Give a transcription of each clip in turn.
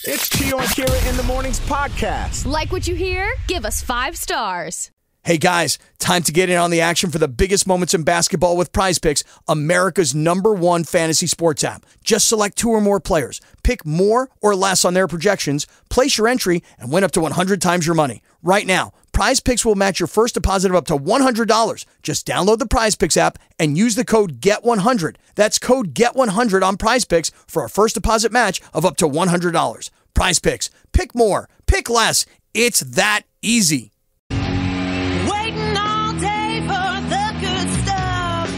It's Chio and Kira in the Mornings podcast. Like what you hear? Give us 5 stars. Hey guys, time to get in on the action for the biggest moments in basketball with Prize Picks, America's #1 fantasy sports app. Just select 2 or more players, pick more or less on their projections, place your entry, and win up to 100 times your money. Right now, Prize Picks will match your first deposit of up to $100. Just download the Prize Picks app and use the code GET100. That's code GET100 on Prize Picks for a first deposit match of up to $100. Prize Picks. Pick more. Pick less. It's that easy. Waiting all day for the good stuff.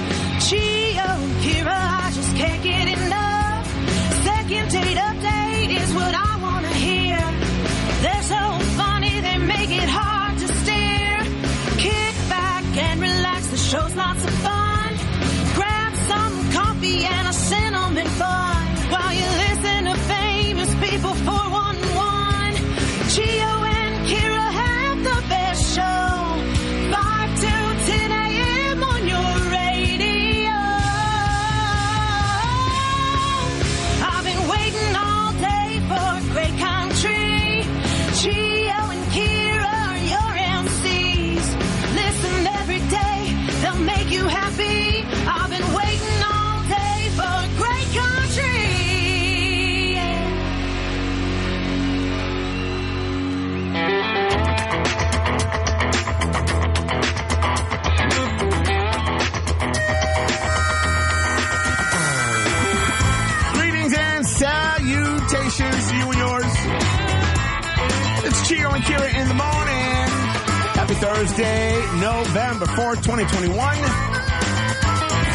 Chio, Kira, I just can't get enough. Second date update is what I want to hear. They're so funny, they make it hard to stare. Kick back and relax, the show's lots of fun. Grab some coffee and a cinnamon bun while you listen to famous people 411. Chio and Kira have the best show. 5 to 10 a.m. on your radio. I've been waiting all day for great country. Chio and Kira are your MCs. Listen every day, they'll make you happy. I've been waiting all day for great country. Greetings and salutations to you and yours. It's Chio and Kira in the morning. Happy Thursday, November 4th, 2021.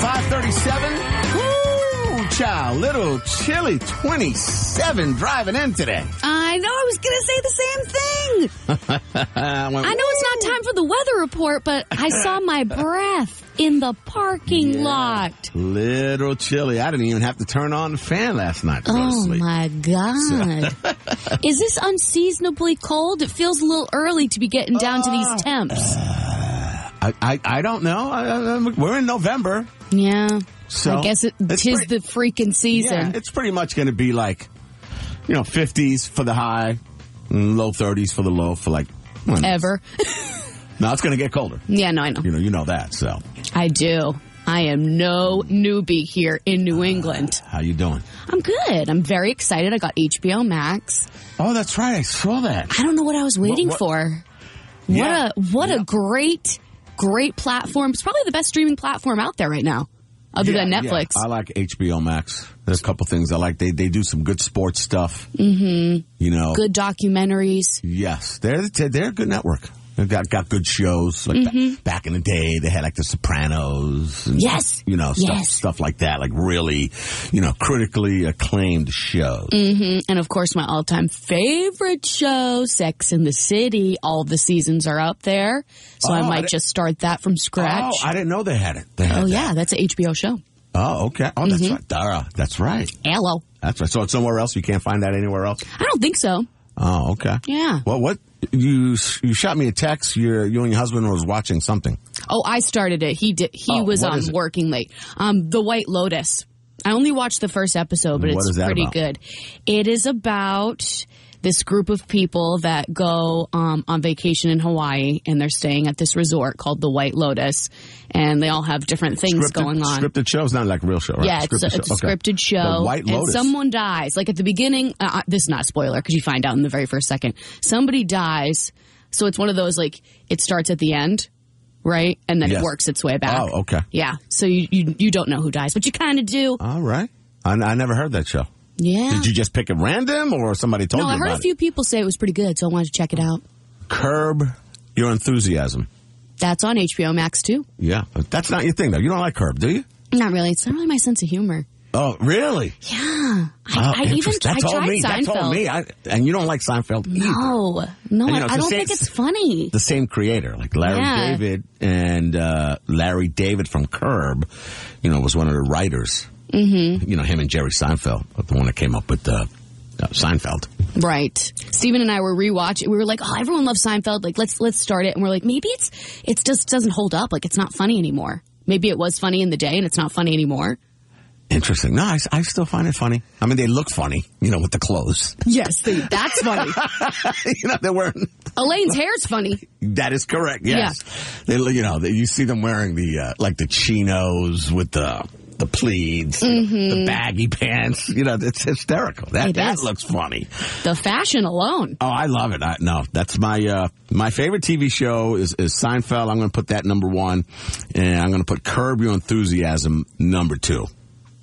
5:37. Woo, child. Little chilly 27 driving in today. I know, I was going to say the same thing. I know it's not time for the weather report, but I saw my breath in the parking lot. Little chilly. I didn't even have to turn on the fan last night to go to Oh, sleep. my God. Is this unseasonably cold? It feels a little early to be getting down to these temps. I don't know. We're in November. Yeah. So I guess tis the freaking season. Yeah, it's pretty much going to be like, 50s for the high, and low 30s for the low for like... Ever. No, it's going to get colder. Yeah, no, I know. You know that, so. I do. I am no newbie here in New England. How you doing? I'm good. I'm very excited. I got HBO Max. Oh, that's right. I saw that. I don't know what I was waiting for. Yeah. What a great platform. It's probably the best streaming platform out there right now, other than Netflix. Yeah. I like HBO Max. There's a couple things I like. They do some good sports stuff. Mm-hmm. Good documentaries. Yes. They're a good network. They've got good shows. Like back in the day, they had like The Sopranos. And, Yes. Stuff like that. Like really, critically acclaimed shows. Mm-hmm. And of course, my all-time favorite show, Sex and the City. All of the seasons are up there. So I might just start that from scratch. Oh, I didn't know they had it. Yeah, that's an HBO show. Oh, okay. Oh, that's right. Dara, that's right. Hello. That's right. So it's somewhere else? You can't find that anywhere else? I don't think so. Oh, okay. Yeah. Well, what? You shot me a text. You and your husband was watching something. Oh, I started it. He did. He was working late. The White Lotus. I only watched the first episode, but it's pretty good. It is about this group of people that go on vacation in Hawaii, and they're staying at this resort called the White Lotus, and they all have different things going on. Scripted show? It's not like a real show, right? Yeah, it's a scripted show. The White Lotus. And someone dies. Like at the beginning, this is not a spoiler because you find out in the very first second. Somebody dies, so it's one of those like it starts at the end, right? And then it works its way back. Oh, okay. Yeah, so you don't know who dies, but you kind of do. All right. I never heard that show. Yeah. Did you just pick it random or somebody told you about it? No, I heard a few people say it was pretty good, so I wanted to check it out. Curb Your Enthusiasm. That's on HBO Max, too. Yeah. But that's not your thing, though. You don't like Curb, do you? Not really. It's not really my sense of humor. Oh, really? Yeah. I tried Seinfeld. That told me. And you don't like Seinfeld either. No, I don't think it's funny. The same creator, like Larry David and Larry David from Curb, was one of the writers. Mm-hmm. Him and Jerry Seinfeld, the one that came up with Seinfeld. Right. Steven and I were rewatching. We were like, oh, everyone loves Seinfeld. Like, let's start it. And we're like, maybe it just doesn't hold up. Like, it's not funny anymore. Maybe it was funny in the day and it's not funny anymore. Interesting. No, I still find it funny. I mean, they look funny, with the clothes. Yes, that's funny. They're wearing... Elaine's hair's funny. That is correct, yes. Yeah. You see them wearing the chinos with the pleats, the baggy pants. It's hysterical. That looks funny. The fashion alone. Oh, I love it. That's my favorite TV show is Seinfeld. I'm going to put that number 1, and I'm going to put Curb Your Enthusiasm number 2.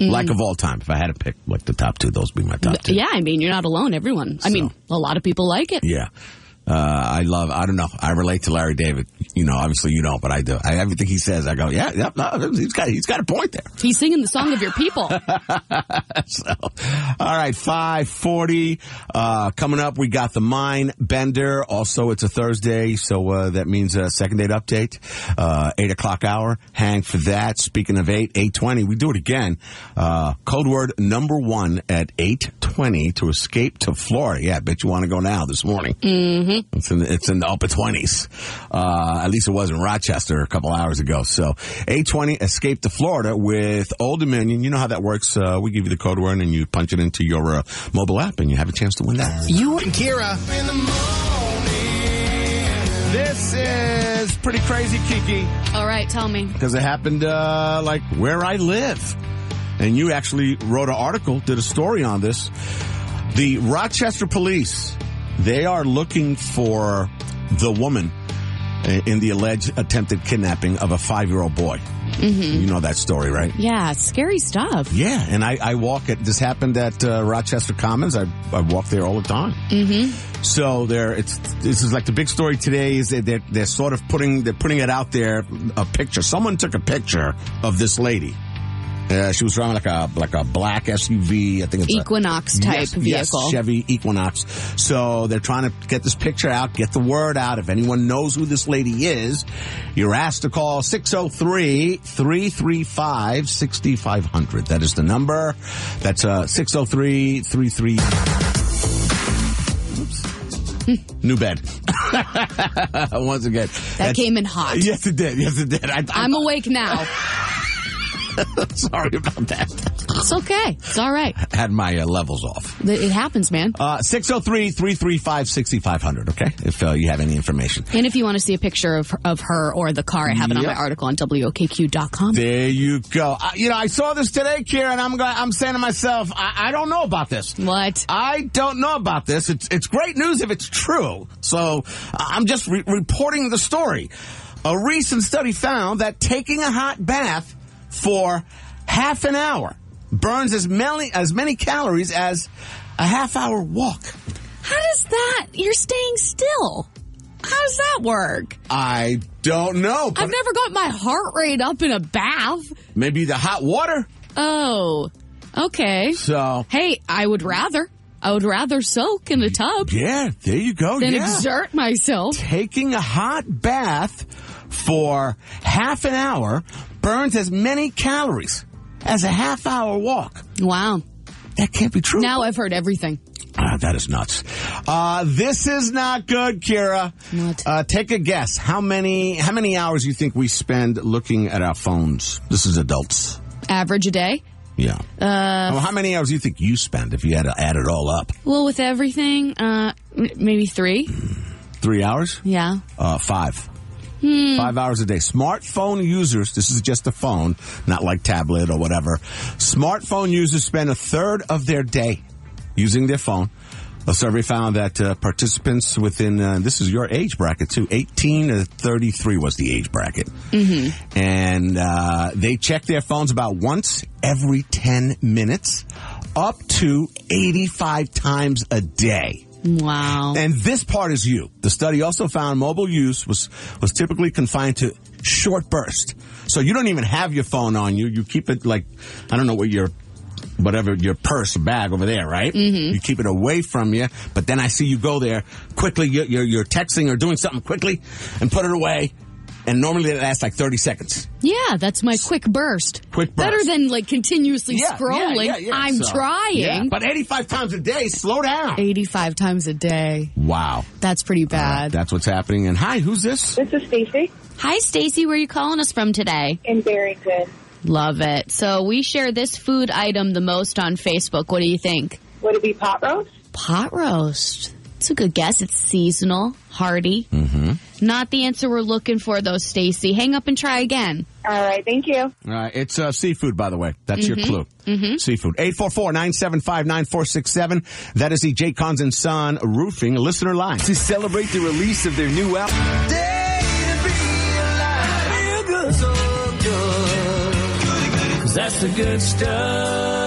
Like of all time. If I had to pick the top 2, those would be my top 2. Yeah, I mean, you're not alone. Everyone. I mean, a lot of people like it. Yeah. I don't know. I relate to Larry David. Obviously you don't, but I do. Everything he says, I go, he's got a point there. He's singing the song of your people. All right, 5:40. Coming up, we got the Mind Bender. Also, it's a Thursday, so that means a second date update. 8 o'clock hour. Hang for that. Speaking of 8:20, we do it again. Code word number 1 at 8:20 to escape to Florida. Yeah, I bet you want to go now this morning. Mm-hmm. It's in the upper 20s. At least it was in Rochester a couple hours ago. So 8:20, escape to Florida with Old Dominion. You know how that works. We give you the code word and you punch it into your mobile app and you have a chance to win that. You and Kira in the morning. This is pretty crazy, Kiki. All right, tell me. Because it happened where I live. And you actually wrote an article, did a story on this. The Rochester police, they are looking for the woman in the alleged attempted kidnapping of a 5-year-old boy. Mm-hmm. You know that story, right? Yeah, it's scary stuff. Yeah, and I walk at, this happened at Rochester Commons. I walk there all the time. Mm-hmm. So this is like the big story today is that they're sort of putting it out there, a picture. Someone took a picture of this lady. She was driving like a black SUV. I think it's Equinox type vehicle. Yes, Chevy Equinox. So they're trying to get this picture out, get the word out. If anyone knows who this lady is, you're asked to call 603-335-6500. That is the number. That's 603-33. New bed. Once again. That came in hot. Yes, it did. I'm awake now. Sorry about that. It's okay. It's all right. Had my levels off. It happens, man. 603-335-6500, okay? If you have any information. And if you want to see a picture of her or the car, I have it on my article on WOKQ.com. There you go. I saw this today, Kira, and I'm saying to myself, I don't know about this. What? I don't know about this. It's great news if it's true. So I'm just reporting the story. A recent study found that taking a hot bath for half an hour burns as many calories as a half-hour walk. How does that? You're staying still. How does that work? I don't know. I've never got my heart rate up in a bath. Maybe the hot water. Oh, okay. So, hey, I would rather soak in a tub. Yeah, there you go. Than exert myself. Taking a hot bath for half an hour burns as many calories as a half-hour walk. Wow. That can't be true. Now I've heard everything. That is nuts. This is not good, Kira. What? Take a guess. How many hours do you think we spend looking at our phones? This is adults. Average a day? Yeah. How many hours do you think you spend if you had to add it all up? Well, with everything, maybe 3. 3 hours? Yeah. 5. 5 hours a day. Smartphone users, this is just a phone, not like tablet or whatever. Smartphone users spend a third of their day using their phone. A survey found that participants within, this is your age bracket too, 18 to 33 was the age bracket. Mm-hmm. And they check their phones about once every 10 minutes, up to 85 times a day. Wow. And this part is you. The study also found mobile use was typically confined to short bursts. So you don't even have your phone on you. You keep it like, I don't know what your purse or bag over there, right? Mm-hmm. You keep it away from you. But then I see you go there quickly. You're texting or doing something quickly and put it away. And normally it lasts like 30 seconds. Yeah, that's my quick burst. Better than like continuously scrolling. Yeah. I'm trying. Yeah. But 85 times a day, slow down. 85 times a day. Wow. That's pretty bad. That's what's happening. And hi, who's this? This is Stacy. Hi, Stacy. Where are you calling us from today? In Barrington. Love it. So we share this food item the most on Facebook. What do you think? Would it be pot roast? Pot roast. It's a good guess. It's seasonal, hearty. Mm-hmm. Not the answer we're looking for, though, Stacy. Hang up and try again. All right, thank you. It's seafood, by the way. That's your clue. Seafood. 844-975-9467. That is the Jay Cons and Son Roofing listener line. To celebrate the release of their new album. So good. 'Cause that's the good stuff.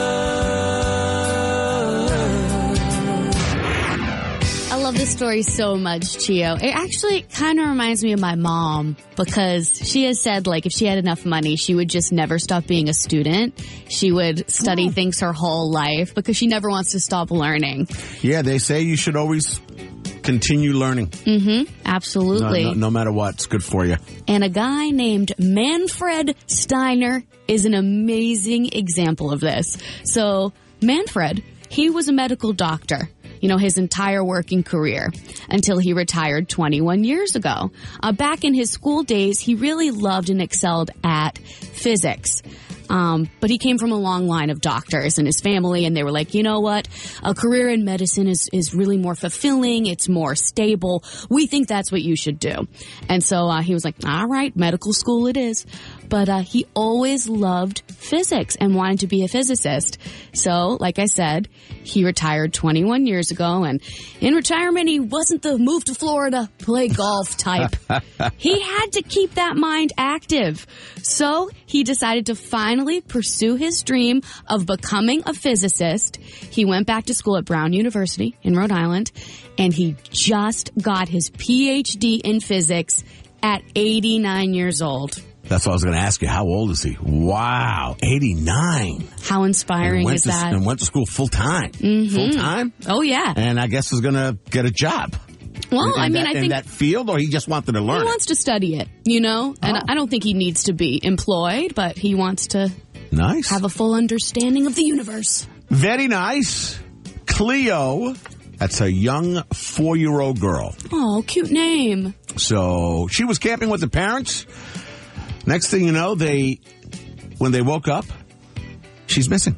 I love this story so much, Chio. It actually kind of reminds me of my mom because she has said, like, if she had enough money, she would just never stop being a student. She would study things her whole life because she never wants to stop learning. Yeah, they say you should always continue learning. Absolutely. No matter what, it's good for you. And a guy named Manfred Steiner is an amazing example of this. So Manfred, he was a medical doctor, his entire working career until he retired 21 years ago. Back in his school days, he really loved and excelled at physics. But he came from a long line of doctors in his family, and they were like, you know what? A career in medicine is really more fulfilling. It's more stable. We think that's what you should do. And so he was like, all right, medical school it is. But he always loved physics and wanted to be a physicist. So, like I said, he retired 21 years ago, and in retirement, he wasn't the move to Florida, play golf type. He had to keep that mind active. So he decided to finally pursue his dream of becoming a physicist. He went back to school at Brown University in Rhode Island, and he just got his PhD in physics at 89 years old. That's what I was going to ask you. How old is he? Wow, 89. How inspiring is that? And went to school full time. Full time? Oh, yeah. And I guess is going to get a job. Well, I think in that field, or he just wanted to learn. He wants to study it, And I don't think he needs to be employed, but he wants to have a full understanding of the universe. Very nice. Cleo, that's a young 4-year-old girl. Oh, cute name. So she was camping with the parents. Next thing you know, when they woke up, she's missing.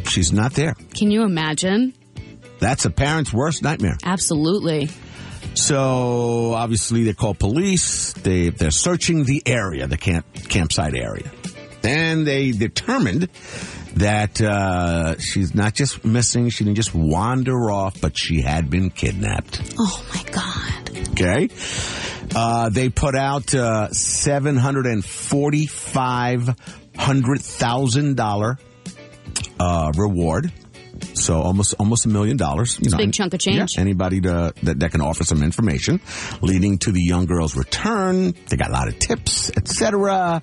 She's not there. Can you imagine? That's a parent's worst nightmare. Absolutely. So obviously they call police. They're searching the area, the campsite area. And they determined that she's not just missing, she didn't just wander off, but she had been kidnapped. Oh, my God. Okay. They put out $745,000 reward. So almost $1 million. It's a big chunk of change. Yeah, anybody that can offer some information leading to the young girl's return. They got a lot of tips, etc.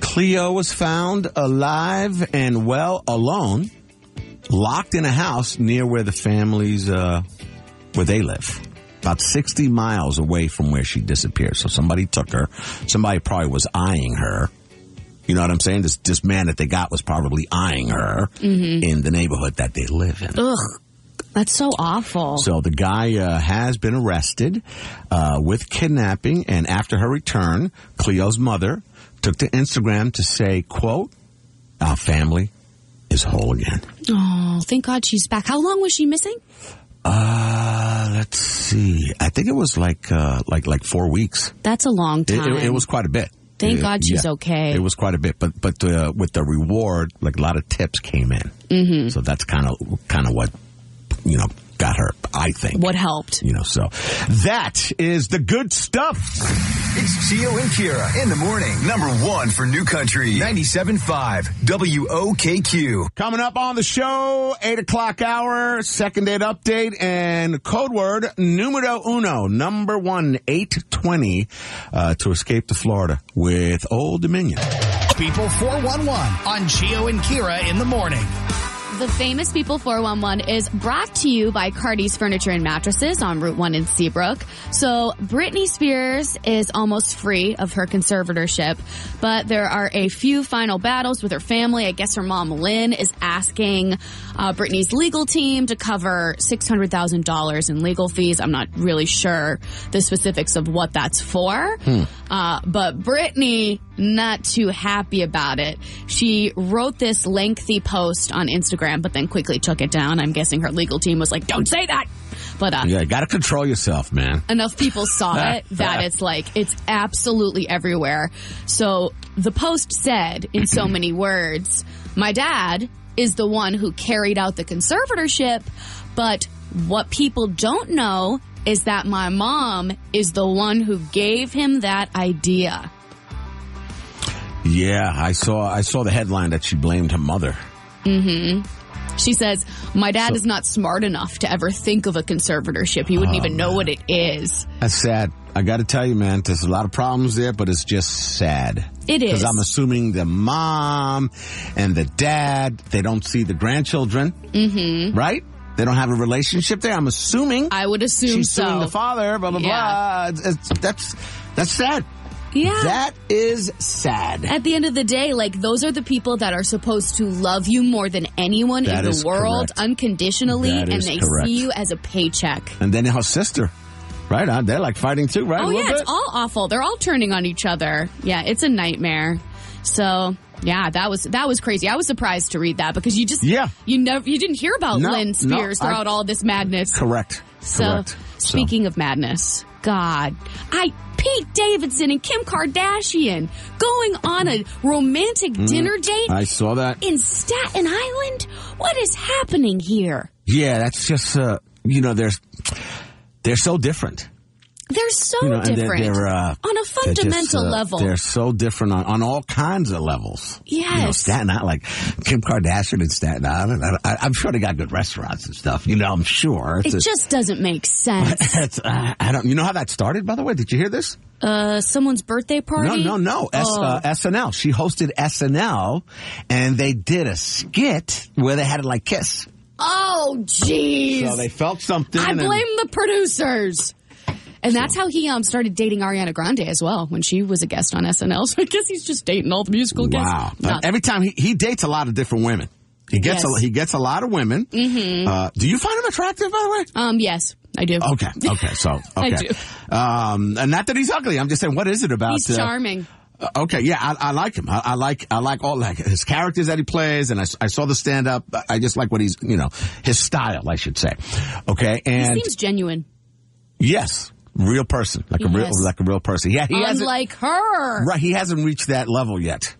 Cleo was found alive and well, alone, locked in a house near where the families, where they live. About 60 miles away from where she disappeared. So somebody took her. Somebody probably was eyeing her. You know what I'm saying? This man that they got was probably eyeing her in the neighborhood that they live in. Ugh. That's so awful. So the guy has been arrested with kidnapping. And after her return, Cleo's mother took to Instagram to say, quote, "Our family is whole again." Oh, thank God she's back. How long was she missing? Let's see. I think it was like 4 weeks. That's a long time. It was quite a bit. Thank God she's okay. It was quite a bit, but with the reward, like a lot of tips came in. Mm-hmm. So that's kind of what got her, I think. What helped. So that is the good stuff. It's Chio and Kira in the morning. Number 1 for New Country. 97.5 WOKQ. Coming up on the show, 8 o'clock hour, second date update, and code word numero uno, number 1, 820, to escape to Florida with Old Dominion. People 411 on Chio and Kira in the morning. The Famous People 411 is brought to you by Cardi's Furniture and Mattresses on Route 1 in Seabrook. So Britney Spears is almost free of her conservatorship, but there are a few final battles with her family. I guess her mom, Lynn, is asking Britney's legal team to cover $600,000 in legal fees. I'm not really sure the specifics of what that's for. But Britney not too happy about it. She wrote this lengthy post on Instagram, but then quickly took it down. I'm guessing her legal team was like, don't say that. But you got to control yourself, man. Enough people saw it that it's absolutely everywhere. So the post said, in so many words, my dad is the one who carried out the conservatorship, but what people don't know is that my mom is the one who gave him that idea. Yeah, I saw the headline that she blamed her mother. Mm-hmm. She says, my dad is not smart enough to ever think of a conservatorship. He wouldn't even know what it is. That's sad. I got to tell you, man, there's a lot of problems there, but it's just sad. It is. Because I'm assuming the mom and the dad, they don't see the grandchildren. Mm-hmm. Right? They don't have a relationship there. I'm assuming. I would assume she's suing the father, blah, blah, blah. That's sad. Yeah. That is sad. At the end of the day, those are the people that are supposed to love you more than anyone in the world, unconditionally, and they see you as a paycheck. And then her sister, right? They're like fighting too, right? Oh, yeah, it's all awful. They're all turning on each other. Yeah, it's a nightmare. So, yeah, that was crazy. I was surprised to read that because you didn't hear about Lynn Spears throughout all this madness. Correct. So, speaking of madness, God, Pete Davidson and Kim Kardashian going on a romantic dinner date. I saw that. In Staten Island? What is happening here? Yeah, that's just, they're so different. They're so different they're, on a fundamental level. They're so different on all kinds of levels. Yes. Staten Island, like Kim Kardashian in Staten Island. I'm sure they got good restaurants and stuff. I'm sure. It just doesn't make sense. I don't. You know how that started, by the way? Did you hear this? Someone's birthday party? No. SNL. She hosted SNL, and they did a skit where they had to kiss. Oh, jeez. So they felt something. I blame the producers. And that's how he started dating Ariana Grande as well when she was a guest on SNL. So I guess he's just dating all the musical guests. Wow. Every time he dates a lot of different women. He gets a lot of women. Mm-hmm. Do you find him attractive, by the way? Yes, I do. Okay. I do. And not that he's ugly. I'm just saying, what is it about? He's charming. Okay, yeah, I like him. I like all his characters that he plays, and I saw the stand up. I just like what he's, his style, I should say. Okay, and he seems genuine. Yes. Real person, like a real person. Yeah, unlike her, right? He hasn't reached that level yet,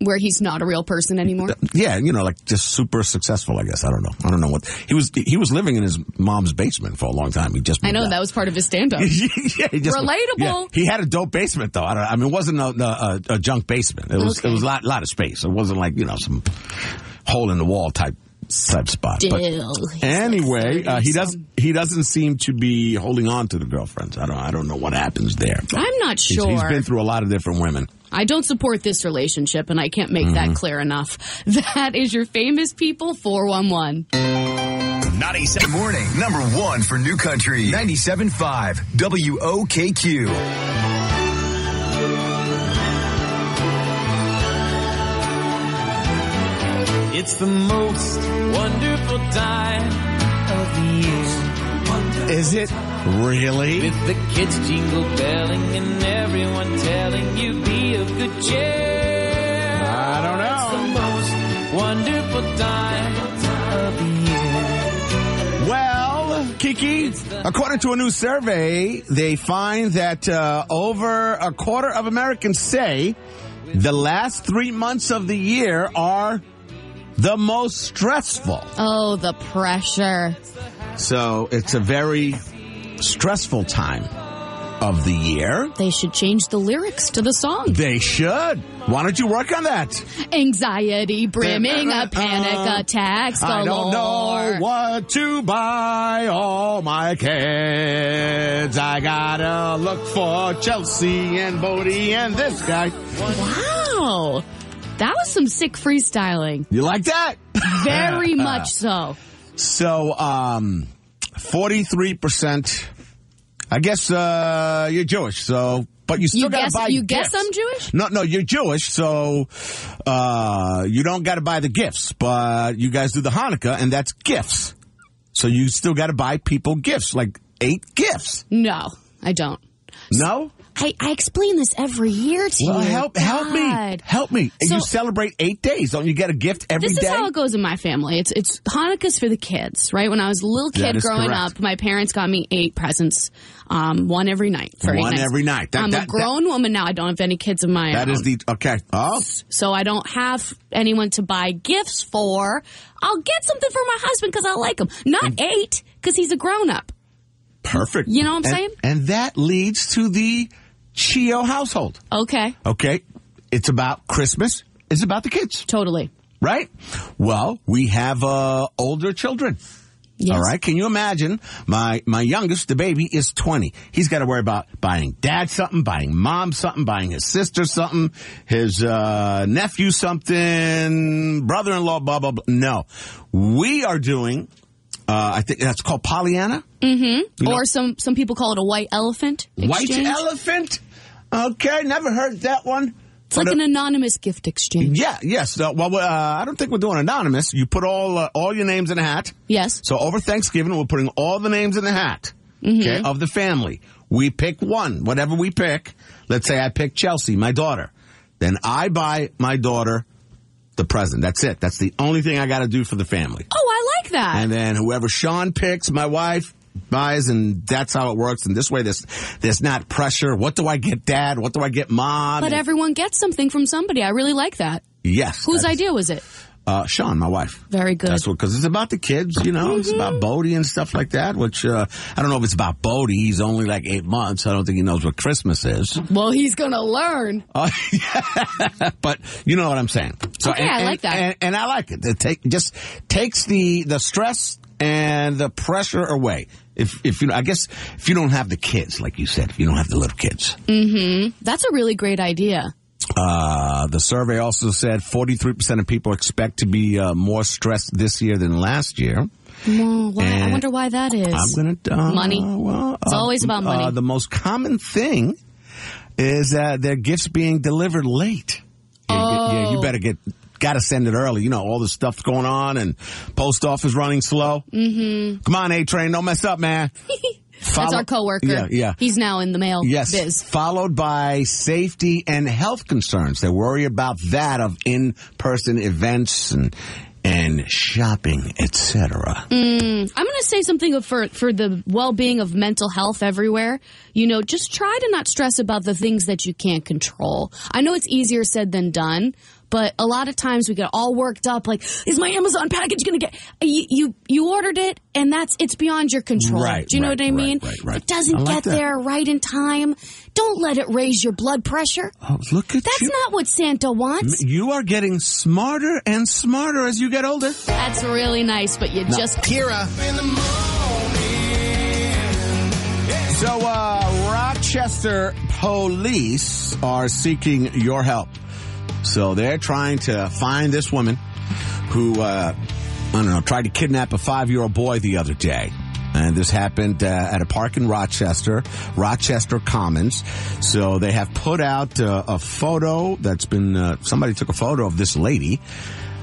where he's not a real person anymore. Yeah, just super successful. I guess I don't know what he was living in his mom's basement for a long time. He just moved out. That was part of his stand-up. Yeah, relatable. Yeah. He had a dope basement though. It wasn't a junk basement. It was a lot of space. It wasn't like some hole in the wall type spot. But anyway, he doesn't seem to be holding on to the girlfriends. I don't know what happens there. I'm not sure. He's been through a lot of different women. I don't support this relationship, and I can't make that clear enough. That is your famous people 411. 97 morning, number one for New Country, 97.5 WOKQ. It's the most wonderful time of the year. Is it really? With the kids jingle belling and everyone telling you be of good cheer. I don't know. It's the most wonderful time of the year. Well, Kiki, according to a new survey, they find that over a quarter of Americans say the last 3 months of the year are the most stressful. Oh, the pressure. So it's a very stressful time of the year. They should change the lyrics to the song. They should. Why don't you work on that? Anxiety brimming, a panic attacks galore. I don't know what to buy all my kids. I gotta look for Chelsea and Bodie and this guy. Wow. That was some sick freestyling. You like that? Very much so. So, 43%. I guess you're Jewish, so but you still got to buy. You gifts. guess I'm Jewish? No, you're Jewish, so you don't got to buy the gifts, but you guys do the Hanukkah, and that's gifts. So you still got to buy people gifts, like 8 gifts. No, I don't. No? I explain this every year to you. Well, help me. So, you celebrate 8 days. Don't you get a gift every day? This is how it goes in my family. It's Hanukkah's for the kids, right? When I was a little kid growing up, my parents got me 8 presents, one every night. One every night. I'm a grown woman now. I don't have any kids of my own. That is okay. Oh. So I don't have anyone to buy gifts for. I'll get something for my husband because I like him. Not 8, because he's a grown-up. Perfect. You know what I'm saying? And that leads to the Chio household. Okay. It's about Christmas. It's about the kids. Totally. Right? Well, we have older children. Yes. All right. Can you imagine? My youngest, the baby, is 20. He's got to worry about buying dad something, buying mom something, buying his sister something, his nephew something, brother-in-law, blah, blah, blah. No. We are doing, I think that's called Pollyanna. Mm-hmm. Or some people call it a white elephant exchange. White elephant? Okay. Never heard that one. It's like an anonymous gift exchange. Yeah, yes. I don't think we're doing anonymous. You put all your names in a hat. Yes. So over Thanksgiving, we're putting all the names in the hat, okay, of the family. We pick one, whatever we pick. Let's say I pick Chelsea, my daughter. Then I buy my daughter the present. That's it. That's the only thing I got to do for the family. Oh, I like that. And then whoever Sean picks, my wife buys, and that's how it works. And this way, there's not pressure. What do I get, Dad? What do I get, Mom? But everyone gets something from somebody. I really like that. Yes. Whose idea was it? Sean, my wife. Very good. That's because it's about the kids, It's about Bodie and stuff like that, which I don't know if it's about Bodie. He's only like 8 months. I don't think he knows what Christmas is. Well, he's going to learn. But you know what I'm saying. So, okay, I like that. And I like it. It just takes the stress and the pressure away. If you don't have the kids, like you said, if you don't have the little kids. Mm-hmm. That's a really great idea. The survey also said 43% of people expect to be more stressed this year than last year. Well, I wonder why that is. I'm gonna money. Well, it's always about money. The most common thing is their gifts being delivered late. You better got to send it early. All the stuff going on and post office running slow. Mm-hmm. Come on, A-Train, don't mess up, man. That's our coworker. Yeah. He's now in the mail biz. Followed by safety and health concerns. They worry about that of in-person events and shopping, etc. I'm going to say something for the well-being of mental health everywhere. Just try to not stress about the things that you can't control. I know it's easier said than done, but a lot of times we get all worked up, like, is my Amazon package going to get... You ordered it, and it's beyond your control. Right, do you know what I mean? Right. If it doesn't get there right in time, don't let it raise your blood pressure. Oh, look at That's you. not what Santa wants. You are getting smarter and smarter as you get older. That's really nice, but you just... Kira. In the morning. So, Rochester police are seeking your help. So they're trying to find this woman who, tried to kidnap a 5-year-old boy the other day. And this happened at a park in Rochester Commons. So they have put out a photo that's been, somebody took a photo of this lady.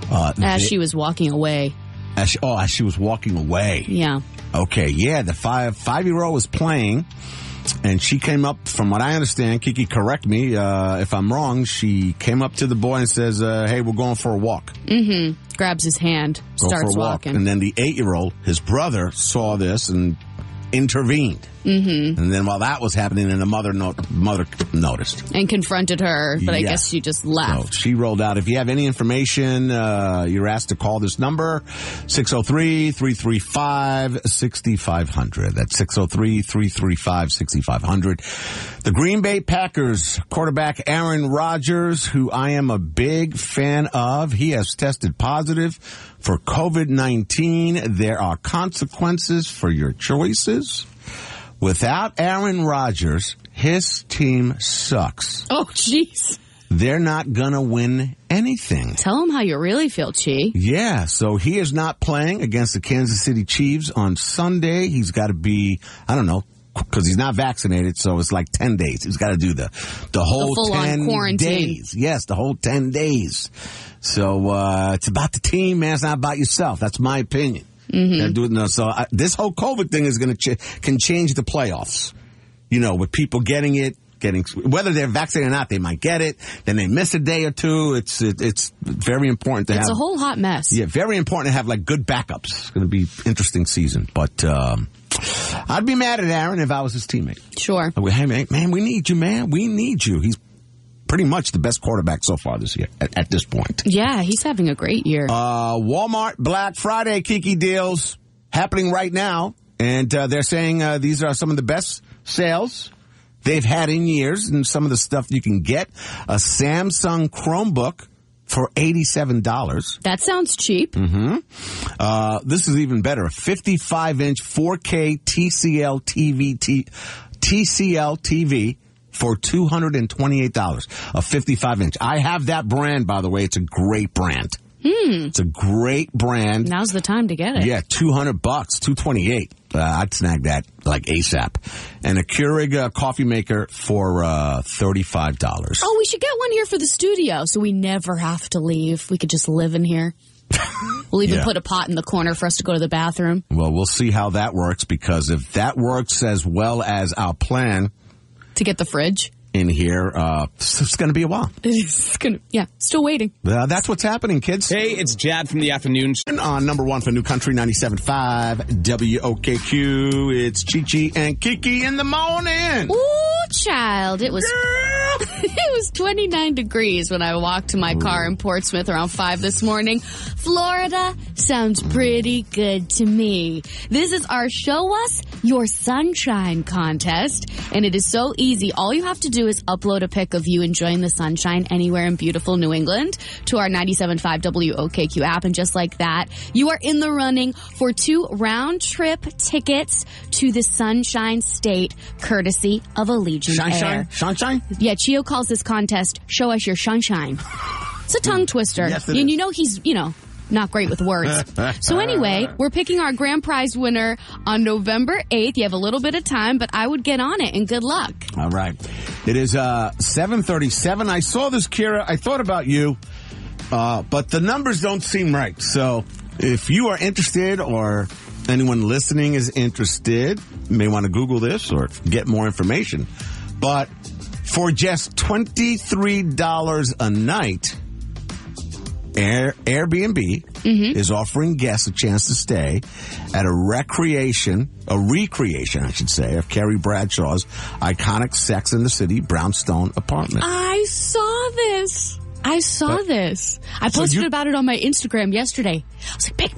As she was walking away. As she was walking away. Yeah. Okay, yeah, the 5-year-old was playing. And she came up, from what I understand, Kiki, correct me if I'm wrong, she came up to the boy and says, hey, we're going for a walk. Mm-hmm. Grabs his hand, starts walking. And then the 8-year-old, his brother, saw this and intervened. Mm-hmm. And then while that was happening, and the mother noticed. And confronted her, but I guess she just left. So she rolled out. If you have any information, you're asked to call this number, 603-335-6500. That's 603-335-6500. The Green Bay Packers quarterback Aaron Rodgers, who I am a big fan of, he has tested positive for COVID-19. There are consequences for your choices. Without Aaron Rodgers, his team sucks. Oh, jeez. They're not going to win anything. Tell him how you really feel, Chi. Yeah, so he is not playing against the Kansas City Chiefs on Sunday. He's got to be, I don't know, because he's not vaccinated, so it's like 10 days. He's got to do the whole 10 days. Yes, the whole 10 days. So it's about the team, man. It's not about yourself. That's my opinion. Mm-hmm. This whole COVID thing is can change the playoffs. With people getting it getting, whether they're vaccinated or not, they might get it. Then they miss a day or two. It's very important to have. It's a whole hot mess. Yeah, very important to have like good backups. It's going to be interesting season. But I'd be mad at Aaron if I was his teammate. Sure. Hey, man, we need you, man. We need you. He's pretty much the best quarterback so far this year at this point. Yeah, he's having a great year. Walmart Black Friday Kiki deals happening right now. And they're saying these are some of the best sales they've had in years, and some of the stuff you can get. A Samsung Chromebook for $87. That sounds cheap. Mm-hmm. This is even better. A 55-inch 4K TCL TV for $228. A 55-inch. I have that brand, by the way. It's a great brand. It's a great brand. Now's the time to get it. Yeah, $200, $228. I'd snag that like ASAP. And a Keurig coffee maker for $35. Oh, we should get one here for the studio so we never have to leave. We could just live in here. We'll even put a pot in the corner for us to go to the bathroom. Well, we'll see how that works, because if that works as well as our plan to get the fridge in here, it's going to be a while. It's going to, still waiting. That's what's happening, kids. Hey, it's Jad from the afternoon. On number one for New Country 97.5 WOKQ, it's Chi-Chi and Kiki in the morning. Ooh, child. It was it was 29 degrees when I walked to my car in Portsmouth around 5 this morning. Florida sounds pretty good to me. This is our Show Us Your Sunshine contest, and it is so easy. All you have to do is upload a pic of you enjoying the sunshine anywhere in beautiful New England to our 97.5 WOKQ app, and just like that, you are in the running for 2 round-trip tickets to the Sunshine State, courtesy of Allegiant Air. Sunshine? Yeah, Chio calls this contest Show Us Your Sunshine. It's a tongue twister. Yes, it and is. you know he's, not great with words. So anyway, we're picking our grand prize winner on November 8th. You have a little bit of time, but I would get on it, and good luck. All right. It is 7:37. I saw this, Kira. I thought about you, but the numbers don't seem right. So if you are interested, or anyone listening is interested, you may want to Google this or get more information. But for just $23 a night, Airbnb is offering guests a chance to stay at a recreation, I should say, of Carrie Bradshaw's iconic Sex and the City brownstone apartment. I saw this. I posted about it on my Instagram yesterday. I was like, pick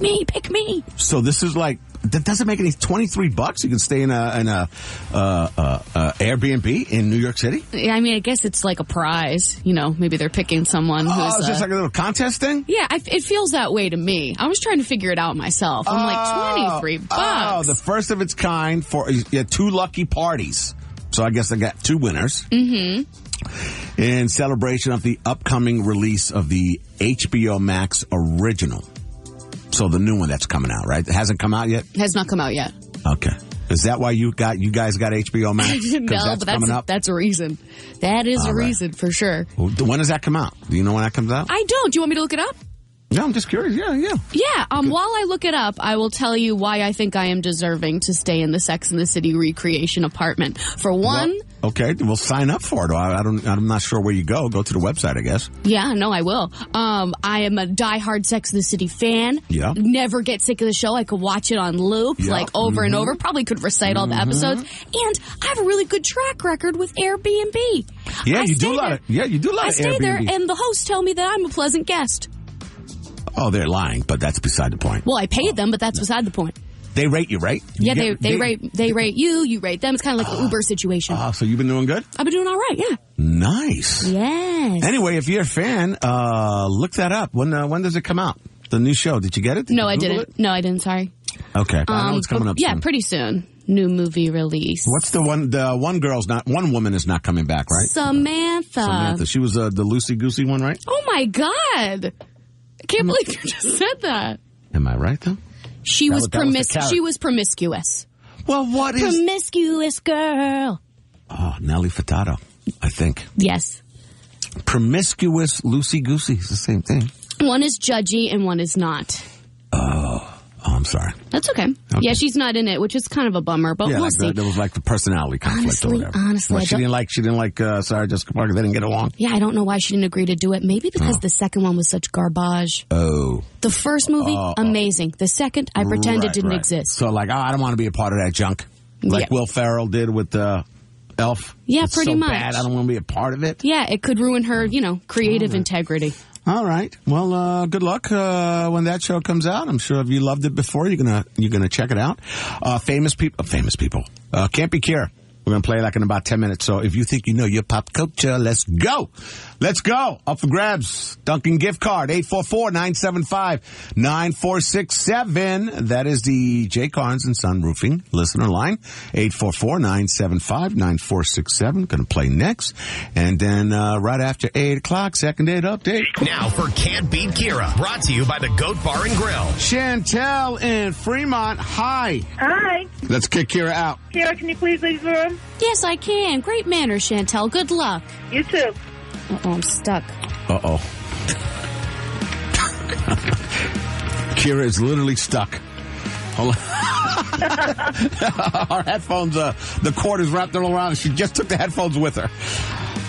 me. So this is like, that doesn't make any $23. You can stay in a Airbnb in New York City. I mean, I guess it's like a prize. Maybe they're picking someone who's. Is this like a little contest thing? Yeah, it feels that way to me. I was trying to figure it out myself. I'm like, $23. Oh, the first of its kind for 2 lucky parties. So I guess I got 2 winners. Mm-hmm. In celebration of the upcoming release of the HBO Max original. So the new one that's coming out, right? It hasn't come out yet? Has not come out yet. Okay. Is that why you guys got HBO Max? No, but that's a reason. That is a reason for sure. When does that come out? Do you know when that comes out? I don't. Do you want me to look it up? No, I'm just curious. Yeah. Yeah, while I look it up, I will tell you why I think I am deserving to stay in the Sex and the City recreation apartment. For one... Okay, we'll sign up for it. I'm not sure where you go. Go to the website, I guess. Yeah, no, I will. I am a diehard Sex and the City fan. Yeah. Never get sick of the show. I could watch it on loop, over and over. Probably could recite all the episodes. And I have a really good track record with Airbnb. Yeah, you do a lot of Airbnb. I stay there, and the hosts tell me that I'm a pleasant guest. Oh, they're lying, but that's beside the point. Well, I paid them, but that's beside the point. They rate you, right? Yeah, they rate you, you rate them. It's kind of like an Uber situation. So you've been doing good? I've been doing all right, yeah. Nice. Yes. Anyway, if you're a fan, look that up. When does it come out? The new show. Did you get it? No, I didn't. No, I didn't, sorry. Okay. I know it's coming up soon. Yeah, pretty soon. New movie release. What's the one? The one woman is not coming back, right? Samantha. She was the loosey-goosey one, right? Oh, my God. I can't believe you just said that. Am I right, though? She was promiscuous. Well, what is... Promiscuous girl. Oh, Nelly Furtado, I think. Yes. Promiscuous loosey-goosey is the same thing. One is judgy and one is not. Oh, I'm sorry. That's okay. Yeah, she's not in it, which is kind of a bummer, but we'll see. There was like the personality conflict or whatever. Honestly, she didn't like Sarah Jessica Parker. They didn't get along. Yeah, I don't know why she didn't agree to do it. Maybe because the second one was such garbage. Oh. The first movie, amazing. The second, I pretend it didn't exist. So like, I don't want to be a part of that junk. Like Will Ferrell did with Elf. Yeah, it's pretty so much. Bad. I don't want to be a part of it. Yeah, it could ruin her, creative integrity. All right. Well, good luck when that show comes out. I'm sure if you loved it before, you're gonna check it out. Famous people. Can't Be Kira. We're going to play like in about 10 minutes. So if you think you know your pop culture, let's go. Let's go. Up for grabs. Dunkin' gift card, 844-975-9467. That is the Jay Carnes and Son Roofing listener line. 844-975-9467. Going to play next. And then right after 8 o'clock, second date update. Now for Can't Beat Kira. Brought to you by the Goat Bar and Grill. Chantel in Fremont. Hi. Hi. Let's kick Kira out. Kira, can you please leave the room? Yes, I can. Great manners, Chantel. Good luck. You too. Uh-oh, I'm stuck. Uh-oh. Kira is literally stuck. Hold on. Our headphones, the cord is wrapped all around. She just took the headphones with her.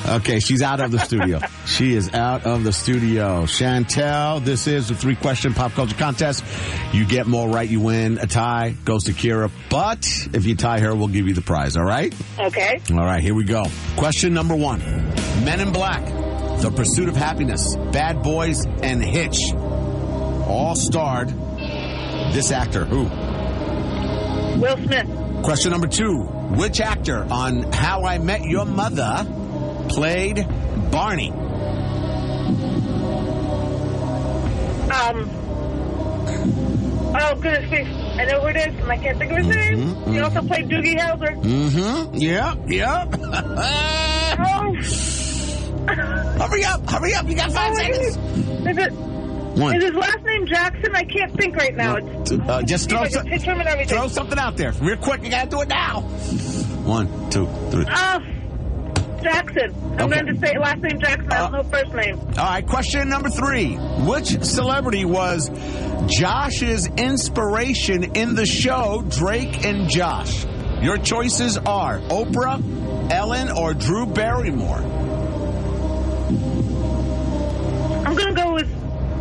Okay, she's out of the studio. She is out of the studio. Chantel, this is a 3-question pop culture contest. You get more right, you win. A tie goes to Kira. But if you tie her, we'll give you the prize, all right? Okay. All right, here we go. Question number 1. Men in Black, The Pursuit of Happiness, Bad Boys, and Hitch all starred this actor. Who? Will Smith. Question number 2. Which actor on How I Met Your Mother played Barney? Oh, goodness gracious. I know who it is, and I can't think of his name. He also played Doogie Howser. Yep. Hurry up. You got 5 seconds. Is his last name Jackson? I can't think right now. Just throw something out there. Real quick, you got to do it now. 1, 2, 3. Jackson. I'm going to say last name Jackson. I don't know first name. All right, question number 3. Which celebrity was Josh's inspiration in the show Drake and Josh? Your choices are Oprah, Ellen, or Drew Barrymore. I'm going to go with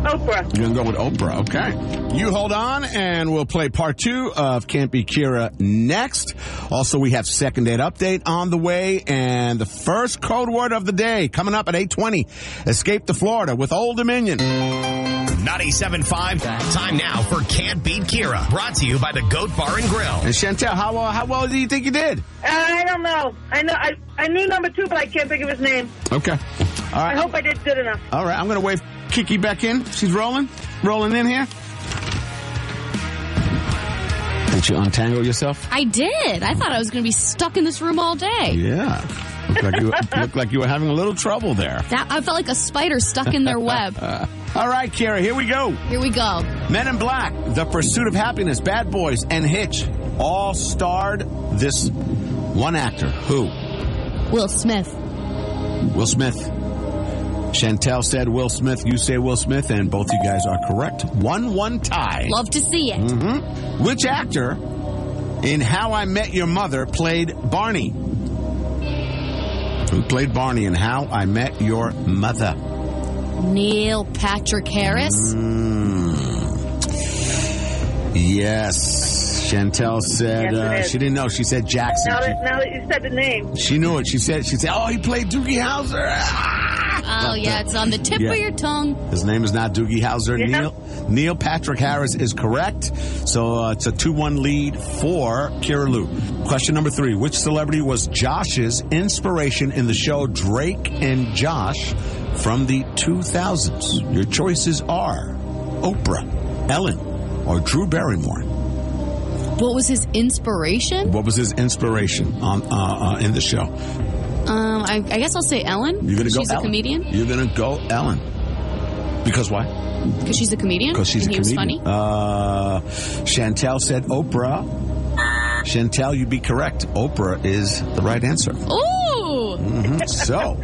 Oprah. You're going to go with Oprah, okay. You hold on, and we'll play part 2 of Can't Be Kira next. Also, we have second date update on the way, and the first code word of the day coming up at 8:20. Escape to Florida with Old Dominion. 97.5. Time now for Can't Beat Kira. Brought to you by the Goat Bar and Grill. And Chantel, how well do you think you did? I don't know. I knew number 2, but I can't think of his name. Okay. All right. I hope I did good enough. All right. I'm going to wave Kiki back in. She's rolling in here. Did you untangle yourself? I did. I thought I was going to be stuck in this room all day. Yeah. Looked like you were having a little trouble there. I felt like a spider stuck in their web. All right, Kira, here we go. Here we go. Men in Black, The Pursuit of Happiness, Bad Boys, and Hitch all starred this one actor. Who? Will Smith. Will Smith. Chantel said Will Smith. You say Will Smith, and both you guys are correct. 1-1 tie. Love to see it. Mm-hmm. Which actor in How I Met Your Mother played Barney? Who played Barney in How I Met Your Mother? Neil Patrick Harris? Yes. Chantel said she didn't know. She said Jackson. Now that you said the name. She knew it. She said, oh, he played Doogie Howser. Oh, yeah, it's on the tip of your tongue. His name is not Doogie Howser. Yeah. Neil Patrick Harris is correct. So it's a 2-1 lead for Kira Lou. Question number 3. Which celebrity was Josh's inspiration in the show Drake and Josh from the 2000s? Your choices are Oprah, Ellen, or Drew Barrymore. What was his inspiration? What was his inspiration in the show? I guess I'll say Ellen. You're gonna go She's Ellen. A comedian? You're going to go Ellen. Because why? Because she's a comedian? Because she's a comedian. He was funny? Chantel said Oprah. Chantel, you'd be correct. Oprah is the right answer. Ooh! Mm-hmm. So,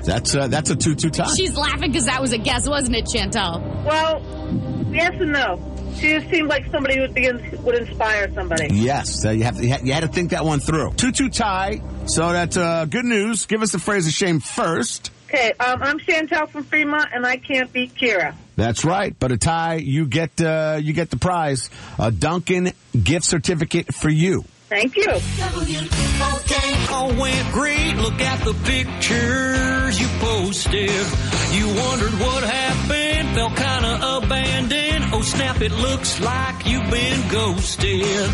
that's a 2-2 tie. She's laughing because that was a guess, wasn't it, Chantel? Well, yes and no. She just seemed like somebody who would inspire somebody. Yes, you had to think that one through. 2-2 tie, so that's good news. Give us the phrase of shame first. Okay, I'm Chantel from Fremont, and I can't beat Kira. That's right, but a tie, you get the prize, a Dunkin' gift certificate for you. Thank you. All went great. Look at the pictures you posted. You wondered what happened. Felt kind of abandoned. Oh, snap, it looks like you've been ghosted.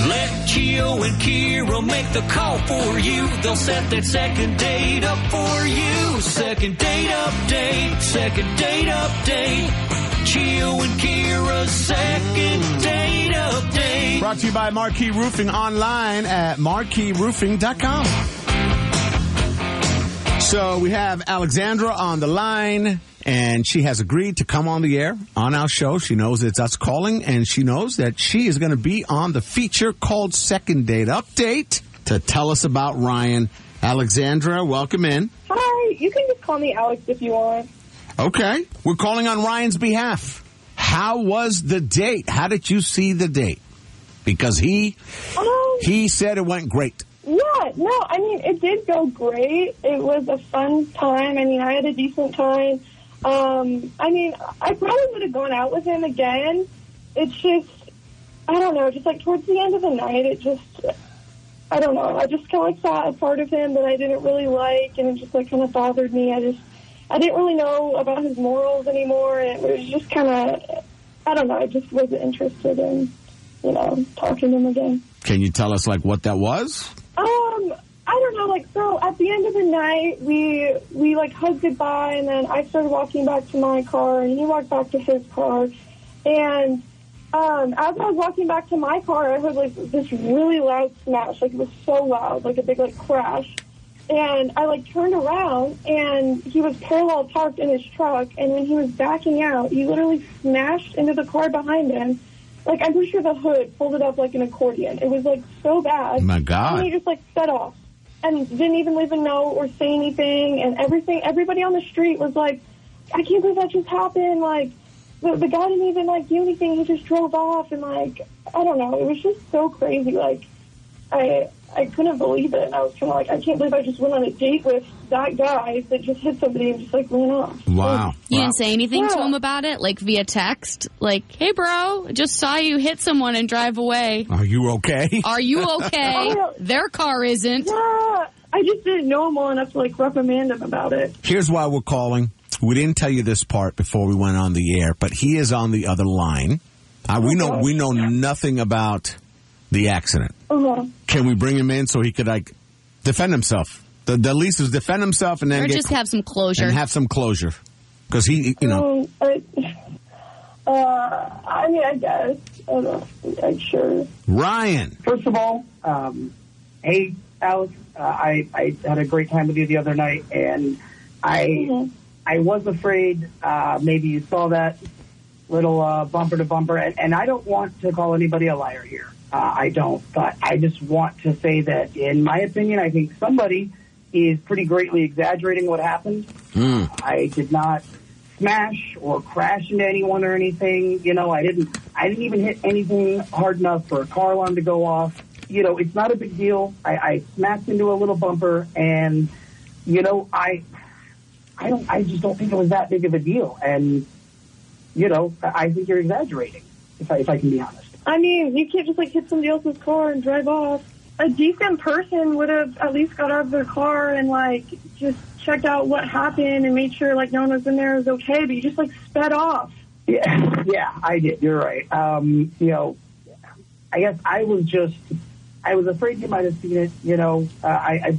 Let Chio and Kira make the call for you. They'll set that second date up for you. Second date update. Second date update. Chio and Kira's second date update. Brought to you by Marquee Roofing, online at marqueeroofing.com. So we have Alexandra on the line, and she has agreed to come on the air on our show. She knows it's us calling, and she knows that she is going to be on the feature called Second Date Update to tell us about Ryan. Alexandra, welcome in. Hi, you can just call me Alex if you want. Okay. We're calling on Ryan's behalf. How was the date? How did you see the date? Because he said it went great. Yeah, no, I mean, it did go great. It was a fun time. I mean, I had a decent time. I mean, I probably would have gone out with him again. It's just, I don't know, just like towards the end of the night, it just, I don't know. I just kind of like saw a part of him that I didn't really like, and it just like kind of bothered me. I didn't really know about his morals anymore, and it was just kind of, I don't know, I just wasn't interested in, talking to him again. Can you tell us, like, what that was? I don't know, like, so at the end of the night, we like, hugged goodbye, and then I started walking back to my car, and he walked back to his car, and as I was walking back to my car, I heard, like, this really loud smash, like, it was so loud, like a big, like, crash. And I, like, turned around, and he was parallel parked in his truck, and when he was backing out, he literally smashed into the car behind him. Like, I'm pretty sure the hood folded up like an accordion. It was, like, so bad. Oh, my God. And he just, like, sped off and didn't even leave a note or say anything, and everybody on the street was like, I can't believe that just happened. Like, the guy didn't even, like, do anything. He just drove off, and, like, I don't know. It was just so crazy. Like, I couldn't believe it. I was kind of like, I can't believe I just went on a date with that guy that just hit somebody and just, like, ran off. Wow. You didn't say anything to him about it, like via text? Like, hey, bro, just saw you hit someone and drive away. Are you okay? Are you okay? Their car isn't. Yeah, I just didn't know him well enough to, like, reprimand him about it. Here's why we're calling. We didn't tell you this part before we went on the air, but he is on the other line. We know nothing about the accident. Uh-huh. Can we bring him in so he could, like, defend himself? The least is defend himself and then just have some closure. And have some closure. Because he, I mean, I guess. I don't know. I'm sure. Ryan. First of all, hey, Alex, I had a great time with you the other night, and I was afraid maybe you saw that little bumper to bumper, and I don't want to call anybody a liar here. I don't, but I just want to say that, in my opinion, I think somebody is pretty greatly exaggerating what happened. I did not smash or crash into anyone or anything. I didn't even hit anything hard enough for a car alarm to go off. It's not a big deal. I smacked into a little bumper, and I just don't think it was that big of a deal. And I think you're exaggerating, if I can be honest. I mean, you can't just, like, hit somebody else's car and drive off. A decent person would have at least got out of their car and, like, just checked out what happened and made sure, like, no one was in there was okay, but you just, like, sped off. Yeah, I did. You're right. I guess I was afraid you might have seen it. I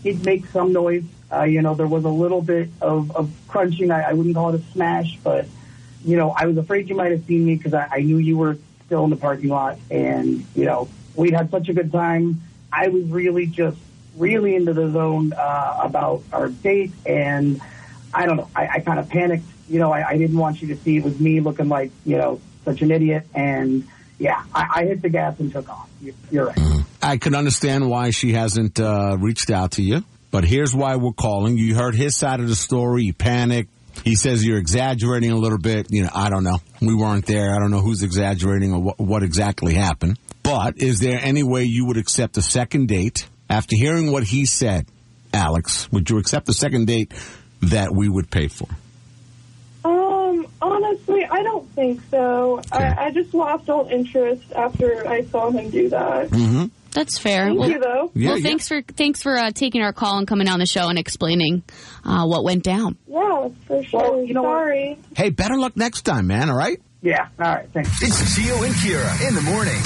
did make some noise. There was a little bit of crunching. I wouldn't call it a smash, but, I was afraid you might have seen me because I knew you were still in the parking lot, and, we'd had such a good time. I was really into the zone about our date, and I don't know, I kind of panicked. I didn't want you to see it was me looking like, such an idiot, and yeah, I hit the gas and took off. You're right. I can understand why she hasn't reached out to you, but here's why we're calling. You heard his side of the story. You panicked. He says you're exaggerating a little bit. I don't know. We weren't there. I don't know who's exaggerating or what exactly happened. But is there any way you would accept a second date? After hearing what he said, Alex, would you accept a second date that we would pay for? Honestly, I don't think so. Okay. I just lost all interest after I saw him do that. Mm-hmm. That's fair. Thank you, though. Well, thanks for taking our call and coming on the show and explaining what went down. Yeah, for sure. Well, Sorry. Hey, better luck next time, man, all right? Yeah, all right, thanks. It's Chio and Kira in the morning.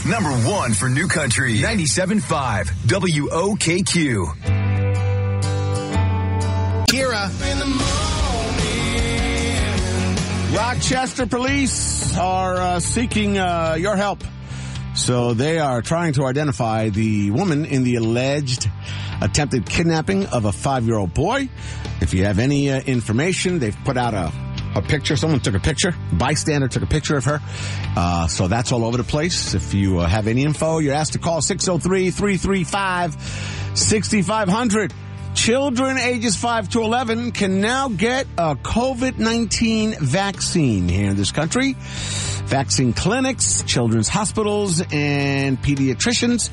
Number 1 for New Country, 97.5 WOKQ. Kira in the morning. Rochester police are seeking your help. So they are trying to identify the woman in the alleged attempted kidnapping of a 5-year-old boy. If you have any information, they've put out a picture. Someone took a picture. Bystander took a picture of her. So that's all over the place. If you have any info, you're asked to call 603-335-6500. Children ages 5 to 11 can now get a COVID-19 vaccine here in this country. Vaccine clinics, children's hospitals, and pediatricians.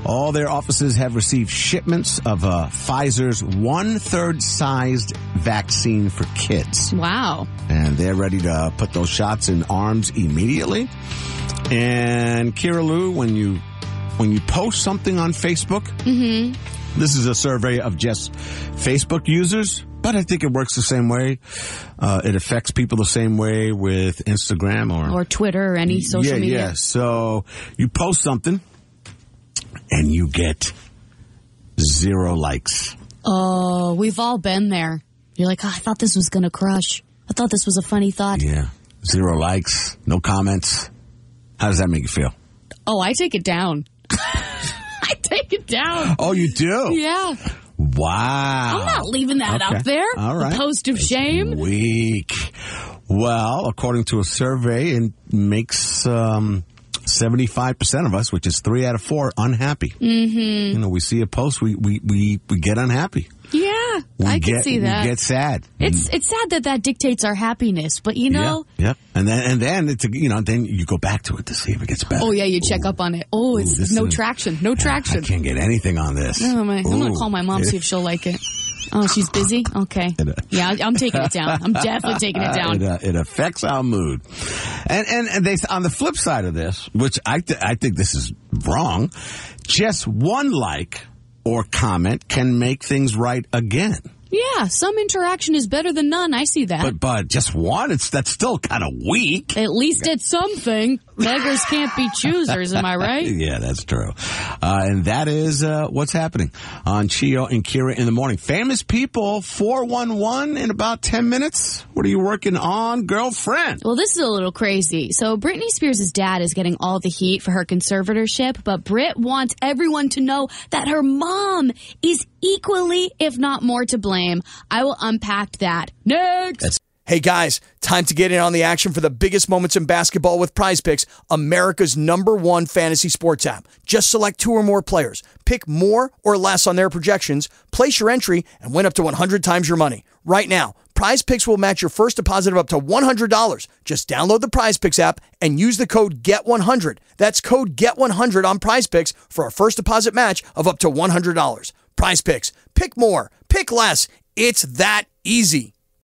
All their offices have received shipments of Pfizer's 1/3 sized vaccine for kids. Wow. And they're ready to put those shots in arms immediately. And Kira Lou, when you post something on Facebook, this is a survey of just Facebook users, but I think it works the same way. It affects people the same way with Instagram or Twitter or any social media. Yeah. So you post something and you get 0 likes. Oh, we've all been there. You're like, I thought this was going to crush. I thought this was a funny thought. Yeah. 0 likes, no comments. How does that make you feel? Oh, I take it down. I take it down. Oh, you do? Yeah. Wow. I'm not leaving that up there. All right. The post of shame. Weak. Well, according to a survey, it makes 75% of us, which is 3 out of 4, unhappy. Mm-hmm. We see a post, we get unhappy. Yeah, I can see that. We get sad. It's sad that dictates our happiness, but Yeah. And then it's then you go back to it to see if it gets better. Oh yeah, you check up on it. Oh, it's no traction. No traction. I can't get anything on this. No, I'm going to call my mom, see if she'll like it. Oh, she's busy? Okay. Yeah, I'm taking it down. I'm definitely taking it down. It affects our mood. And they, on the flip side of this, which I think this is wrong, just one like or comment can make things right again. Yeah, some interaction is better than none. I see that. But just one, that's still kind of weak. At least it's something. Beggars can't be choosers, am I right? Yeah, that's true. And that is what's happening on Chio and Kira in the morning. Famous people, 411 in about 10 minutes. What are you working on, girlfriend? Well, this is a little crazy. So Britney Spears' dad is getting all the heat for her conservatorship, but Brit wants everyone to know that her mom is equally, if not more, to blame. I will unpack that next. Hey guys, time to get in on the action for the biggest moments in basketball with Prize Picks, America's #1 fantasy sports app. Just select 2 or more players, pick more or less on their projections, place your entry, and win up to 100 times your money. Right now, Prize Picks will match your first deposit of up to $100. Just download the Prize Picks app and use the code GET100. That's code GET100 on Prize Picks for a first deposit match of up to $100. Prize Picks. Pick more. Pick less. It's that easy.